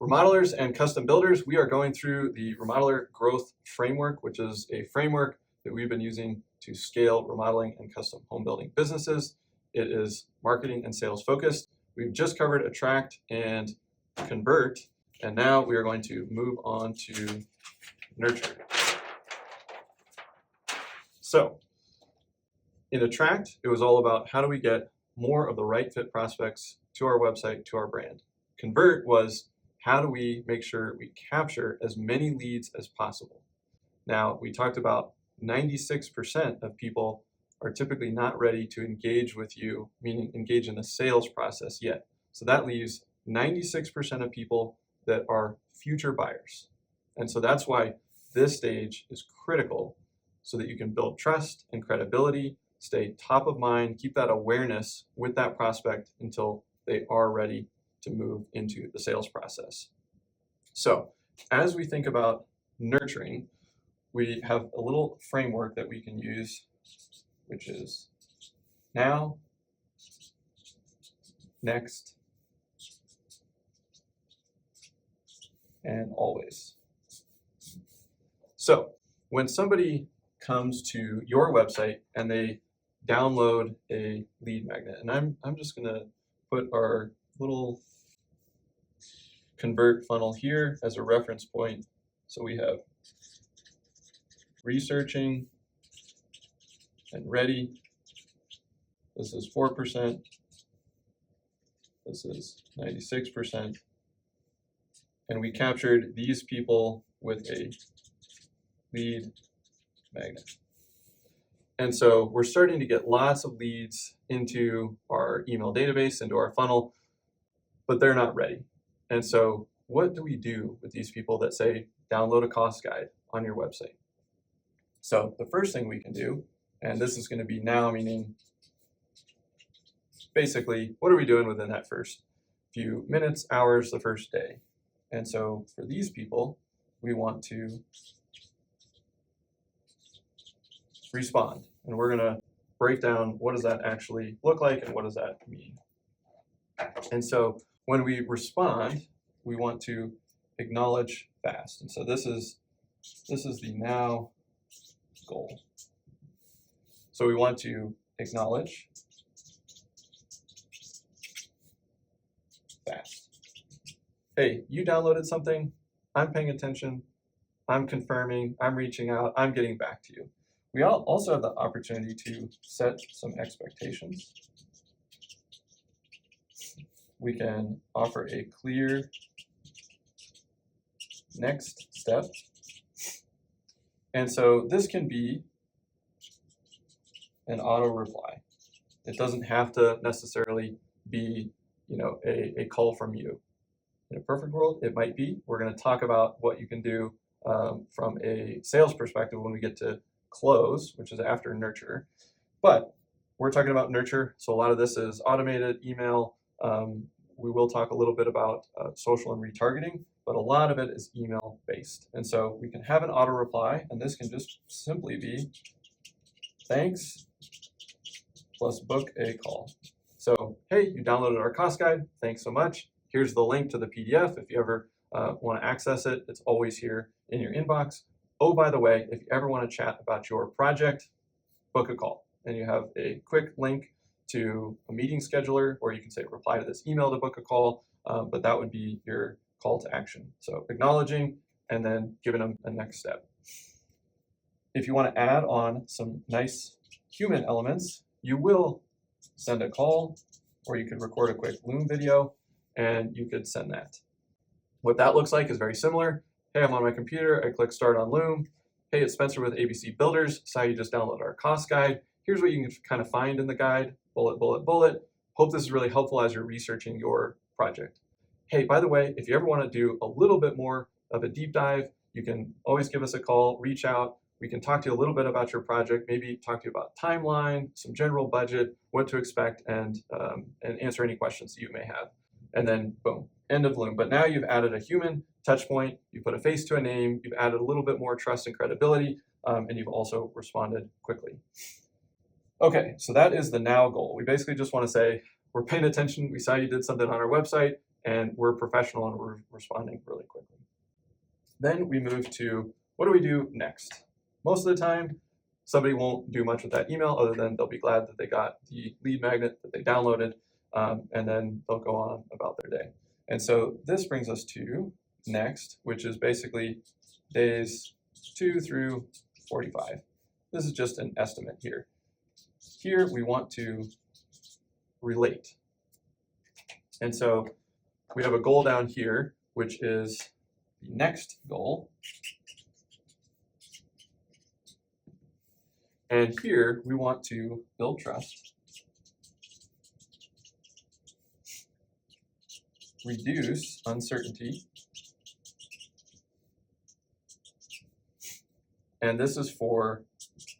Remodelers and custom builders, we are going through the Remodeler Growth Framework, which is a framework that we've been using to scale remodeling and custom home building businesses. It is marketing and sales focused. We've just covered Attract and Convert, and now we are going to move on to Nurture. So in Attract, it was all about how do we get more of the right fit prospects to our website, to our brand. Convert was how do we make sure we capture as many leads as possible. Now, we talked about 96% of people are typically not ready to engage with you, meaning engage in the sales process yet. So that leaves 96% of people that are future buyers. And so that's why this stage is critical so that you can build trust and credibility, stay top of mind, keep that awareness with that prospect until they are ready to move into the sales process. So as we think about nurturing, we have a little framework that we can use, which is now, next, and always. So when somebody comes to your website and they download a lead magnet, and I'm just gonna put our little Convert funnel here as a reference point. So we have researching and ready. This is 4%. This is 96%. And we captured these people with a lead magnet. And so we're starting to get lots of leads into our email database, into our funnel, but they're not ready. And so what do we do with these people that say, download a cost guide on your website? So the first thing we can do, and this is going to be now, meaning basically, what are we doing within that first few minutes, hours, the first day? And so for these people, we want to respond. And we're going to break down what does that actually look like and what does that mean. And so when we respond, we want to acknowledge fast. And so this is the now goal. So we want to acknowledge fast. Hey, you downloaded something, I'm paying attention, I'm confirming, I'm reaching out, I'm getting back to you. We also have the opportunity to set some expectations. We can offer a clear next step. And so this can be an auto reply. It doesn't have to necessarily be, a call from you. In a perfect world, it might be. We're going to talk about what you can do from a sales perspective when we get to close, which is after nurture. But we're talking about nurture, so a lot of this is automated email. We will talk a little bit about social and retargeting, but a lot of it is email based. And so we can have an auto reply, and this can just simply be thanks plus book a call. So, hey, you downloaded our cost guide. Thanks so much. Here's the link to the PDF. If you ever want to access it, it's always here in your inbox. Oh, by the way, if you ever want to chat about your project, book a call. And you have a quick link to a meeting scheduler, or you can say reply to this email to book a call, but that would be your call to action. So acknowledging and then giving them a next step. If you want to add on some nice human elements, you will send a call, or you could record a quick Loom video and you could send that. What that looks like is very similar. Hey, I'm on my computer, I click start on Loom. Hey, it's Spencer with ABC Builders. Saw you just downloaded our cost guide. Here's what you can kind of find in the guide, bullet, bullet, bullet. Hope this is really helpful as you're researching your project. Hey, by the way, if you ever want to do a little bit more of a deep dive, you can always give us a call, reach out. We can talk to you a little bit about your project, maybe talk to you about timeline, some general budget, what to expect, and answer any questions that you may have. And then boom, end of Loom. But now you've added a human touch point, you put a face to a name, you've added a little bit more trust and credibility, and you've also responded quickly. Okay, so that is the now goal. We basically just want to say, we're paying attention, we saw you did something on our website, and we're professional and we're responding really quickly. Then we move to, what do we do next? Most of the time, somebody won't do much with that email other than they'll be glad that they got the lead magnet that they downloaded, and then they'll go on about their day. And so this brings us to next, which is basically days 2 through 45. This is just an estimate here. Here we want to relate. And so we have a goal down here, which is the next goal. And here we want to build trust, reduce uncertainty, and this is for,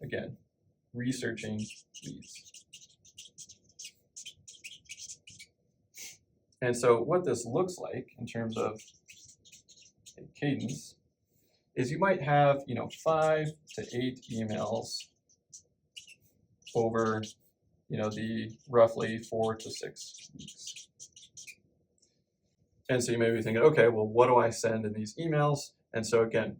again, researching leads. And so what this looks like in terms of a cadence is you might have, 5 to 8 emails over, the roughly 4 to 6 weeks. And so you may be thinking, okay, well, what do I send in these emails? And so again,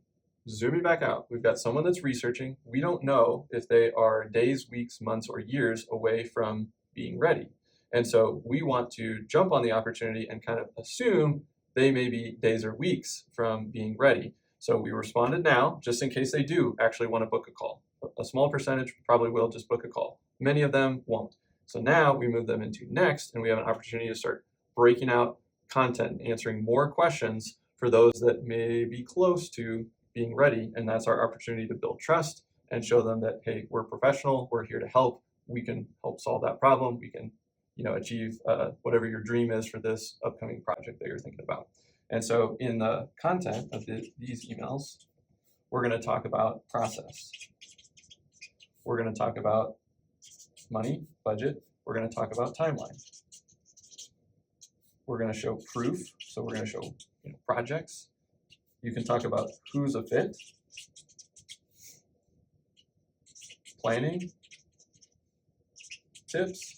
zooming back out, we've got someone that's researching. We don't know if they are days, weeks, months, or years away from being ready. And so we want to jump on the opportunity and kind of assume they may be days or weeks from being ready. So we responded now, just in case they do actually want to book a call. A small percentage probably will just book a call. Many of them won't. So now we move them into next, and we have an opportunity to start breaking out content and answering more questions for those that may be close to being ready. And that's our opportunity to build trust and show them that, hey, we're professional, we're here to help, we can help solve that problem, we can achieve whatever your dream is for this upcoming project that you're thinking about. And so in the content of these emails, we're going to talk about process. We're going to talk about money, budget. We're going to talk about timeline. We're going to show proof. So we're going to show projects. You can talk about who's a fit, planning, tips.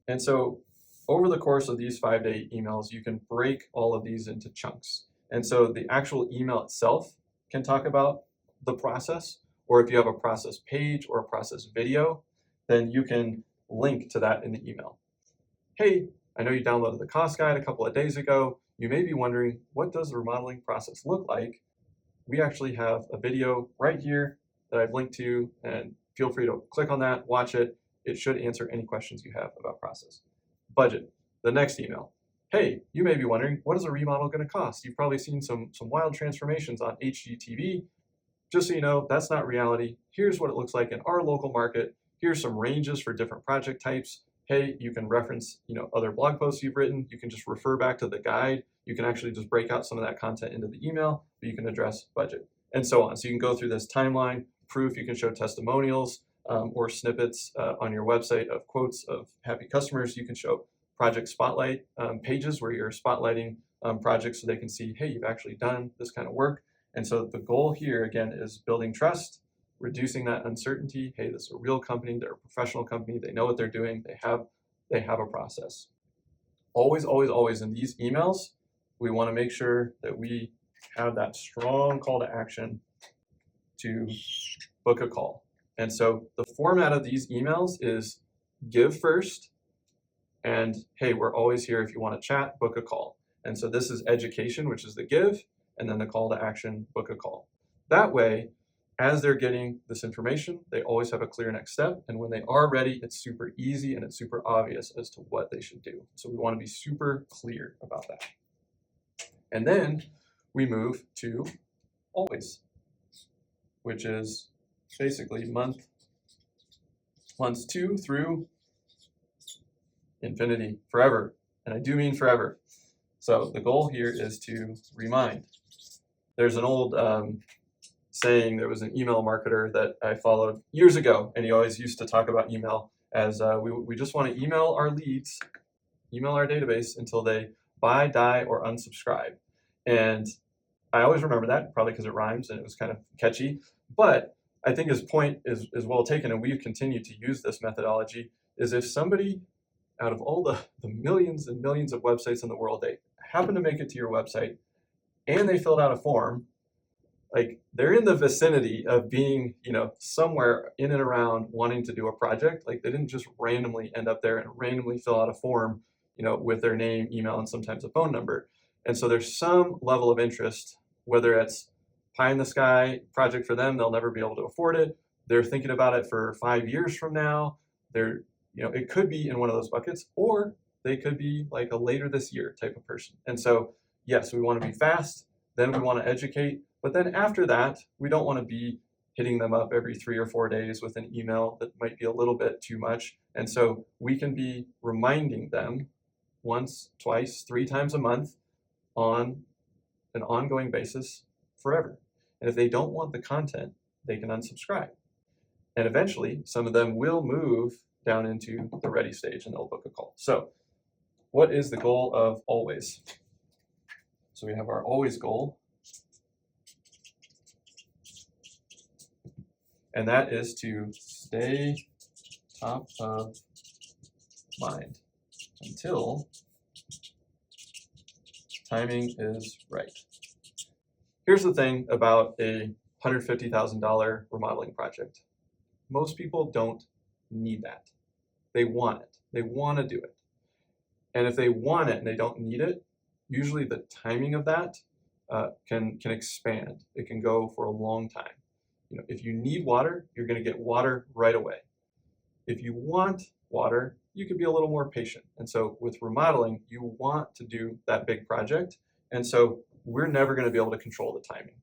And so over the course of these 5 to 8 emails, you can break all of these into chunks. And so the actual email itself can talk about the process, or if you have a process page or a process video, then you can link to that in the email. Hey, I know you downloaded the cost guide a couple of days ago. You may be wondering, what does the remodeling process look like? We actually have a video right here that I've linked to, and feel free to click on that, watch it. It should answer any questions you have about process. Budget, the next email. Hey, you may be wondering, what is a remodel going to cost? You've probably seen some wild transformations on HGTV. Just so you know, that's not reality. Here's what it looks like in our local market. Here's some ranges for different project types. Hey, you can reference other blog posts you've written. You can just refer back to the guide. You can actually just break out some of that content into the email, but you can address budget and so on. So you can go through this timeline, proof, you can show testimonials or snippets on your website of quotes of happy customers. You can show project spotlight pages where you're spotlighting projects so they can see, hey, you've actually done this kind of work. And so the goal here, again, is building trust, reducing that uncertainty. Hey, this is a real company, they're a professional company, they know what they're doing, they have a process. Always, always, always in these emails, we want to make sure that we have that strong call to action to book a call. And so the format of these emails is give first, and hey, we're always here if you want to chat, book a call. And so this is education, which is the give, and then the call to action, book a call. That way, as they're getting this information, they always have a clear next step. And when they are ready, it's super easy and it's super obvious as to what they should do. So we want to be super clear about that. And then we move to always, which is basically months 2 through infinity, forever. And I do mean forever. So the goal here is to remind. There's an old saying, there was an email marketer that I followed years ago, and he always used to talk about email as we just want to email our leads, email our database until they buy, die, or unsubscribe. And I always remember that, probably because it rhymes and it was kind of catchy. But I think his point is well taken, and we've continued to use this methodology, is if somebody out of all the millions and millions of websites in the world, they happen to make it to your website and they filled out a form, like they're in the vicinity of being, somewhere in and around wanting to do a project. Like they didn't just randomly end up there and randomly fill out a form, with their name, email, and sometimes a phone number. And so there's some level of interest, whether it's pie in the sky project for them, they'll never be able to afford it. They're thinking about it for 5 years from now. It could be in one of those buckets, or they could be like a later this year type of person. And so, yes, we want to be fast, then we want to educate. But then after that, we don't want to be hitting them up every 3 or 4 days with an email that might be a little bit too much. And so we can be reminding them once, twice, 3 times a month on an ongoing basis forever. And if they don't want the content, they can unsubscribe. And eventually, some of them will move down into the ready stage and they'll book a call. So what is the goal of always? So we have our always goal. And that is to stay top of mind until timing is right. Here's the thing about a $150,000 remodeling project. Most people don't need that. They want it. They want to do it. And if they want it and they don't need it, usually the timing of that can expand. It can go for a long time. If you need water, you're going to get water right away. If you want water, you can be a little more patient. And so with remodeling, you want to do that big project. And so we're never going to be able to control the timing.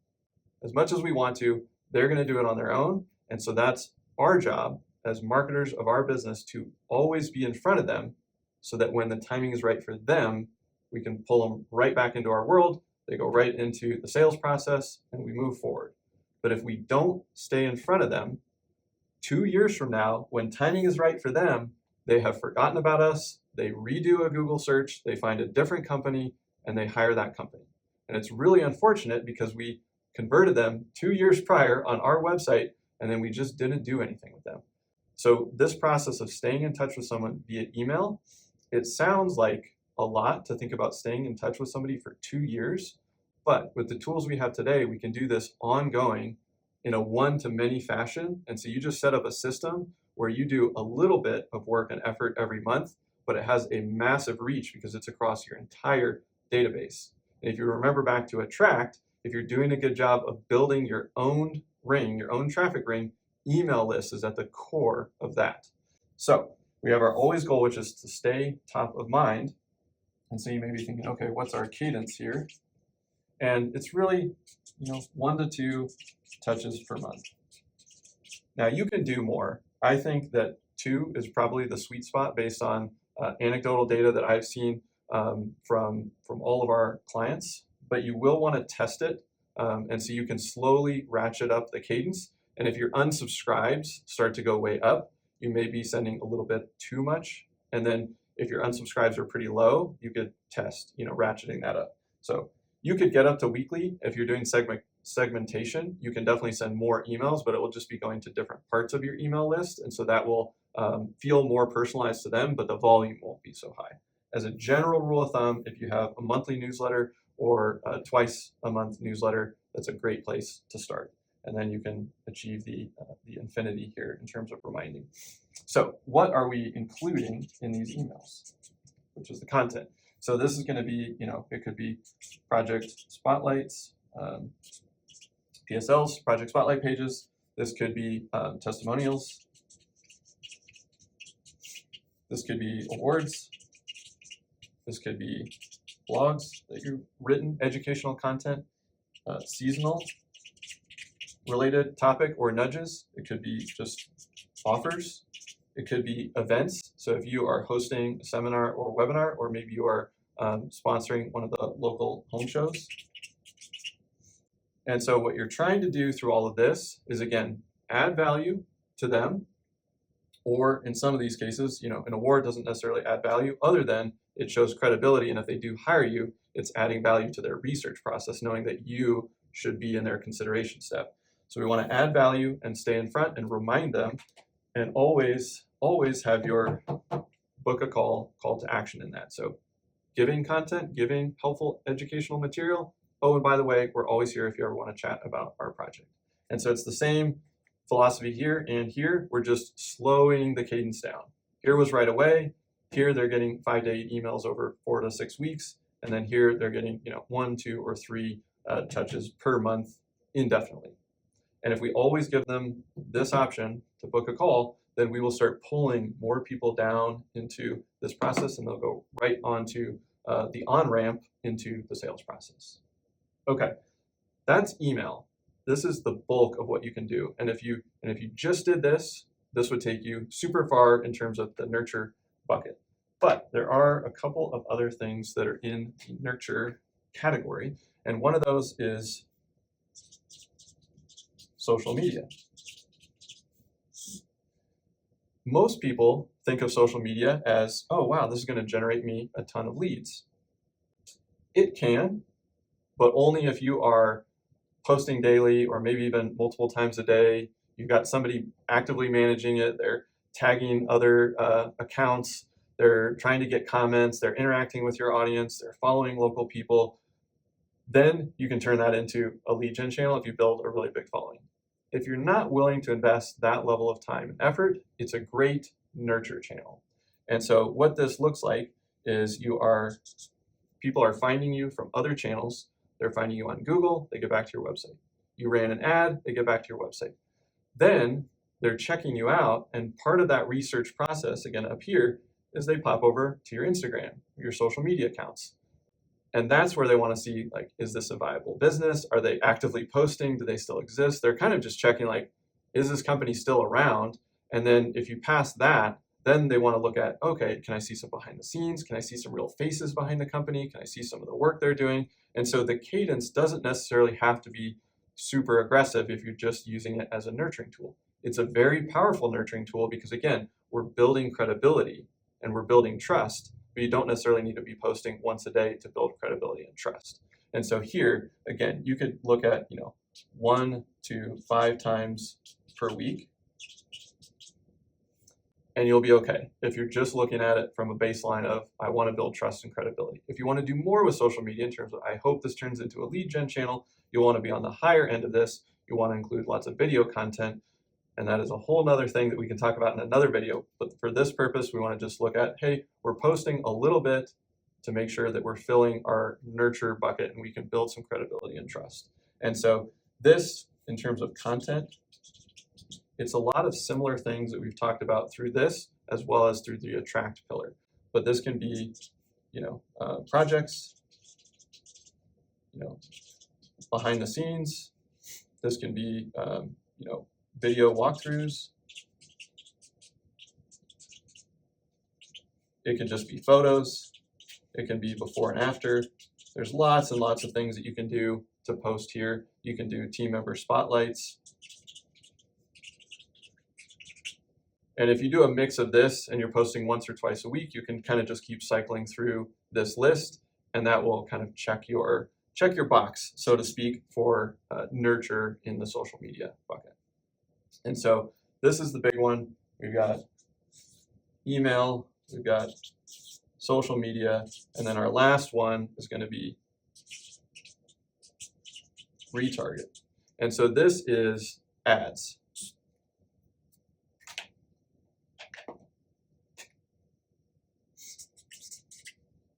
As much as we want to, they're going to do it on their own. And so that's our job as marketers of our business to always be in front of them so that when the timing is right for them, we can pull them right back into our world. They go right into the sales process and we move forward. But if we don't stay in front of them, 2 years from now, when timing is right for them, they have forgotten about us, they redo a Google search, they find a different company, and they hire that company. And it's really unfortunate because we converted them 2 years prior on our website, and then we just didn't do anything with them. So this process of staying in touch with someone via email, it sounds like a lot to think about staying in touch with somebody for 2 years. But with the tools we have today, we can do this ongoing in a one-to-many fashion. And so you just set up a system where you do a little bit of work and effort every month, but it has a massive reach because it's across your entire database. And if you remember back to Attract, if you're doing a good job of building your own ring, your own traffic ring, email list is at the core of that. So we have our always goal, which is to stay top of mind. And so you may be thinking, okay, what's our cadence here? And it's really, 1 to 2 touches per month. Now you can do more. I think that 2 is probably the sweet spot based on anecdotal data that I've seen from all of our clients, but you will want to test it. And so you can slowly ratchet up the cadence. And if your unsubscribes start to go way up, you may be sending a little bit too much. And then if your unsubscribes are pretty low, you could test, ratcheting that up. So you could get up to weekly. If you're doing segmentation, you can definitely send more emails, but it will just be going to different parts of your email list. And so that will feel more personalized to them, but the volume won't be so high. As a general rule of thumb, if you have a monthly newsletter or twice a month newsletter, that's a great place to start. And then you can achieve the infinity here in terms of reminding. So what are we including in these emails, which is the content? So this is going to be, it could be project spotlights, PSLs, project spotlight pages. This could be testimonials. This could be awards. This could be blogs that you've written, educational content, seasonal related topic or nudges. It could be just offers. It could be events. So if you are hosting a seminar or webinar, or maybe you are sponsoring one of the local home shows. And so what you're trying to do through all of this is, again, add value to them. Or in some of these cases, an award doesn't necessarily add value other than it shows credibility. And if they do hire you, it's adding value to their research process, knowing that you should be in their consideration step. So we want to add value and stay in front and remind them, and always have your book a call to action in that. So giving content, giving helpful educational material. Oh, and by the way, we're always here if you ever want to chat about our project. And so it's the same philosophy here and here. We're just slowing the cadence down. Here was right away. Here they're getting 5 to 8 emails over 4 to 6 weeks. And then here they're getting 1, 2, or 3 touches per month indefinitely. And if we always give them this option to book a call, then we will start pulling more people down into this process, and they'll go right onto the on-ramp into the sales process. Okay, that's email. This is the bulk of what you can do. And if you just did this, this would take you super far in terms of the nurture bucket. But there are a couple of other things that are in the nurture category, and one of those is social media. Most people think of social media as, oh wow, this is going to generate me a ton of leads. It can, but only if you are posting daily or maybe even multiple times a day. You've got somebody actively managing it. They're tagging other accounts. They're trying to get comments. They're interacting with your audience. They're following local people. Then you can turn that into a lead gen channel if you build a really big following. If you're not willing to invest that level of time and effort, it's a great nurture channel. And so what this looks like is people are finding you from other channels. They're finding you on Google, they get back to your website. You ran an ad, they get back to your website. Then they're checking you out, and part of that research process, again up here, is they pop over to your Instagram, your social media accounts. And that's where they want to see, like, is this a viable business? Are they actively posting? Do they still exist? They're kind of just checking, like, is this company still around? And then if you pass that, then they want to look at, okay, can I see some behind the scenes? Can I see some real faces behind the company? Can I see some of the work they're doing? And so the cadence doesn't necessarily have to be super aggressive if you're just using it as a nurturing tool. It's a very powerful nurturing tool because, again, we're building credibility and we're building trust. But you don't necessarily need to be posting once a day to build credibility and trust. And so here, again, you could look at 1 to 5 times per week, and you'll be okay if you're just looking at it from a baseline of, I want to build trust and credibility. If you want to do more with social media in terms of, I hope this turns into a lead gen channel, you'll want to be on the higher end of this. You want to include lots of video content. And that is a whole nother thing that we can talk about in another video. But for this purpose, we want to just look at, hey, we're posting a little bit to make sure that we're filling our nurture bucket and we can build some credibility and trust. And so this, in terms of content, it's a lot of similar things that we've talked about through this, as well as through the attract pillar. But this can be, projects, behind the scenes. This can be, video walkthroughs. It can just be photos. It can be before and after. There's lots and lots of things that you can do to post here. You can do team member spotlights. And if you do a mix of this and you're posting once or twice a week, you can kind of just keep cycling through this list, and that will kind of check your box, so to speak, for nurture in the social media bucket. And so this is the big one. We've got email, we've got social media, and then our last one is going to be retarget. And so this is ads.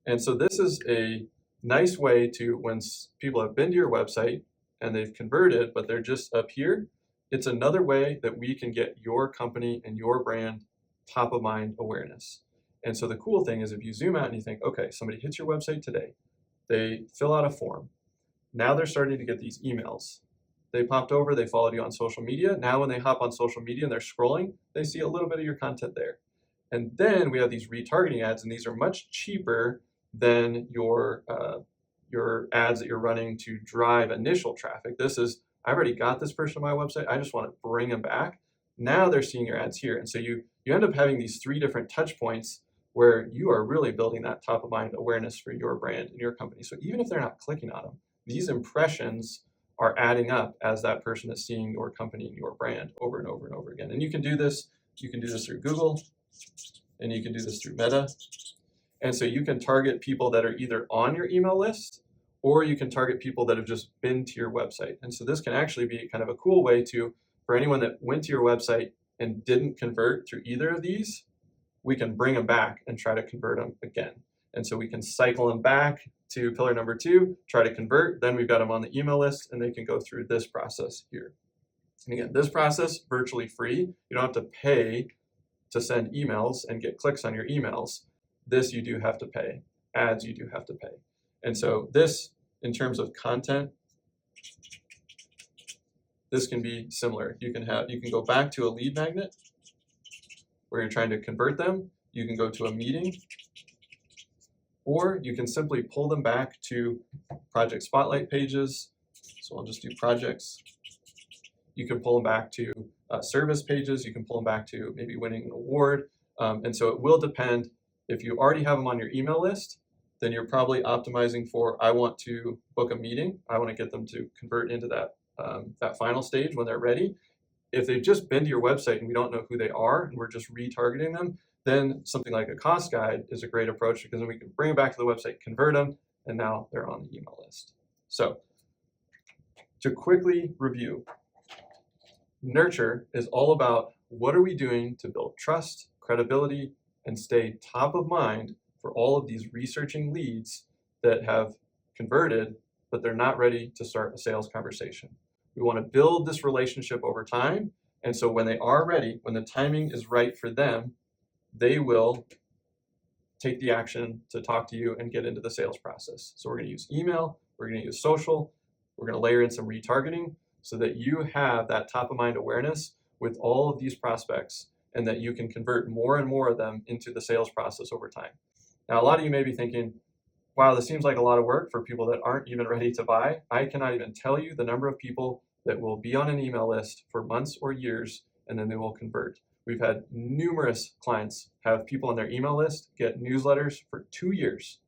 And so this is a nice way to, when people have been to your website and they've converted, but they're just up here, it's another way that we can get your company and your brand top of mind awareness. And so the cool thing is if you zoom out and you think, okay, somebody hits your website today, they fill out a form. Now they're starting to get these emails. They popped over, they followed you on social media. Now when they hop on social media and they're scrolling, they see a little bit of your content there. And then we have these retargeting ads, and these are much cheaper than your ads that you're running to drive initial traffic. This is, I've already got this person on my website, I just want to bring them back. Now they're seeing your ads here. And so you end up having these 3 different touch points where you are really building that top of mind awareness for your brand and your company. So even if they're not clicking on them, these impressions are adding up as that person is seeing your company and your brand over and over and over again. And you can do this through Google. and you can do this through Meta. And so you can target people that are either on your email list, or you can target people that have just been to your website. And so this can actually be kind of a cool way for anyone that went to your website and didn't convert through either of these, we can bring them back and try to convert them again. And so we can cycle them back to pillar number 2, try to convert, then we've got them on the email list, and they can go through this process here. And again, this process, virtually free. You don't have to pay to send emails and get clicks on your emails. This you do have to pay. Ads you do have to pay. And so this, in terms of content, this can be similar. You can go back to a lead magnet where you're trying to convert them. You can go to a meeting, or you can simply pull them back to project spotlight pages. So I'll just do projects. You can pull them back to service pages. You can pull them back to maybe winning an award. And so it will depend. If you already have them on your email list, then you're probably optimizing for, I want to book a meeting. I want to get them to convert into that final stage when they're ready. If they've just been to your website and we don't know who they are and we're just retargeting them, then something like a cost guide is a great approach, because then we can bring them back to the website, convert them, and now they're on the email list. So to quickly review, nurture is all about what are we doing to build trust, credibility, and stay top of mind for all of these researching leads that have converted, but they're not ready to start a sales conversation. We want to build this relationship over time. And so when they are ready, when the timing is right for them, they will take the action to talk to you and get into the sales process. So we're going to use email, we're going to use social, we're going to layer in some retargeting so that you have that top of mind awareness with all of these prospects, and that you can convert more and more of them into the sales process over time. Now, a lot of you may be thinking, wow, this seems like a lot of work for people that aren't even ready to buy. I cannot even tell you the number of people that will be on an email list for months or years, and then they will convert. We've had numerous clients have people on their email list get newsletters for 2 years,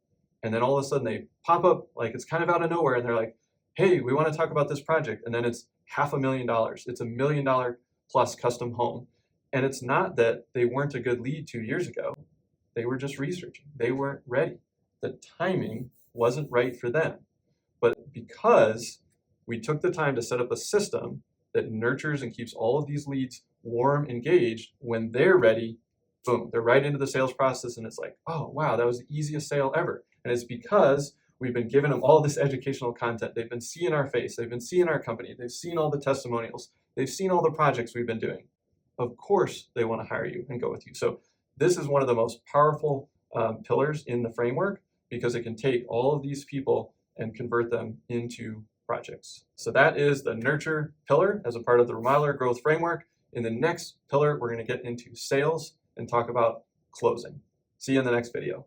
and then all of a sudden they pop up like it's kind of out of nowhere, and they're like, hey, we want to talk about this project, and then it's $500,000. It's $1 million plus custom home. And it's not that they weren't a good lead 2 years ago. They were just researching. They weren't ready. The timing wasn't right for them. But because we took the time to set up a system that nurtures and keeps all of these leads warm, engaged, when they're ready, boom, they're right into the sales process, and it's like, oh, wow, that was the easiest sale ever. And it's because we've been giving them all this educational content. They've been seeing our face. They've been seeing our company. They've seen all the testimonials. They've seen all the projects we've been doing. Of course, they want to hire you and go with you. So this is one of the most powerful pillars in the framework, because it can take all of these people and convert them into projects. So that is the nurture pillar as a part of the Remodeler growth framework. In the next pillar, we're going to get into sales and talk about closing. See you in the next video.